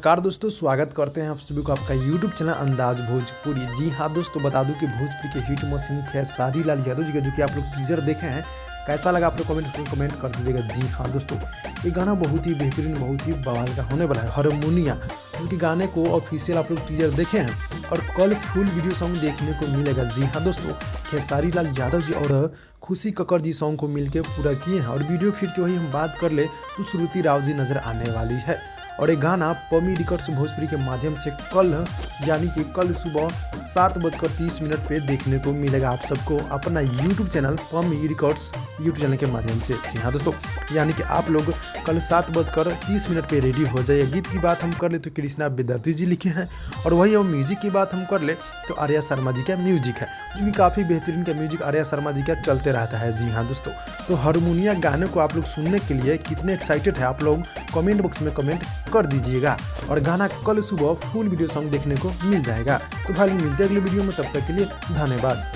नमस्कार दोस्तों, स्वागत करते हैं आप सभी को आपका यूट्यूब चैनल अंदाज भोजपुरी। जी हाँ दोस्तों, बता दूं कि भोजपुरी के हिट मशीन खेसारी लाल यादव जी का जो कि आप लोग टीजर देखे हैं, कैसा लगा आप लोग कमेंट कर दीजिएगा। जी हाँ दोस्तों, ये गाना बहुत ही बेहतरीन, बहुत ही बवाल का होने वाला है। हारमोनिया उनके गाने को ऑफिशियल आप लोग टीजर देखे हैं और कल फुल वीडियो सॉन्ग देखने को मिलेगा। जी हाँ दोस्तों, खेसारी लाल यादव जी और खुशी कक्कड़ जी सॉन्ग को मिलकर पूरा किए हैं। और वीडियो फिर की वही हम बात कर ले तो श्रुति राव जी नजर आने वाली है। और ये गाना पमी रिकॉर्ड्स भोजपुरी के माध्यम से कल यानी कि कल सुबह 7:30 पे देखने को मिलेगा आप सबको अपना यूट्यूब चैनल पमी रिकॉर्ड्स यूट्यूब चैनल के माध्यम से। जी हाँ दोस्तों, यानी कि आप लोग कल 7:30 पे रेडी हो जाइए। गीत की बात हम कर ले तो कृष्णा बेदर्ती जी लिखे हैं, और वही और म्यूजिक की बात हम कर ले तो आर्या शर्मा जी का म्यूजिक है, जो कि काफ़ी बेहतरीन का म्यूजिक आर्या शर्मा जी का चलते रहता है। जी हाँ दोस्तों, तो हारमोनिया गाने को आप लोग सुनने के लिए कितने एक्साइटेड है आप लोग कमेंट बॉक्स में कमेंट कर दीजिएगा। और गाना कल सुबह फुल वीडियो सॉन्ग देखने को मिल जाएगा। तो भाई मिलते हैं अगले वीडियो में, तब तक के लिए धन्यवाद।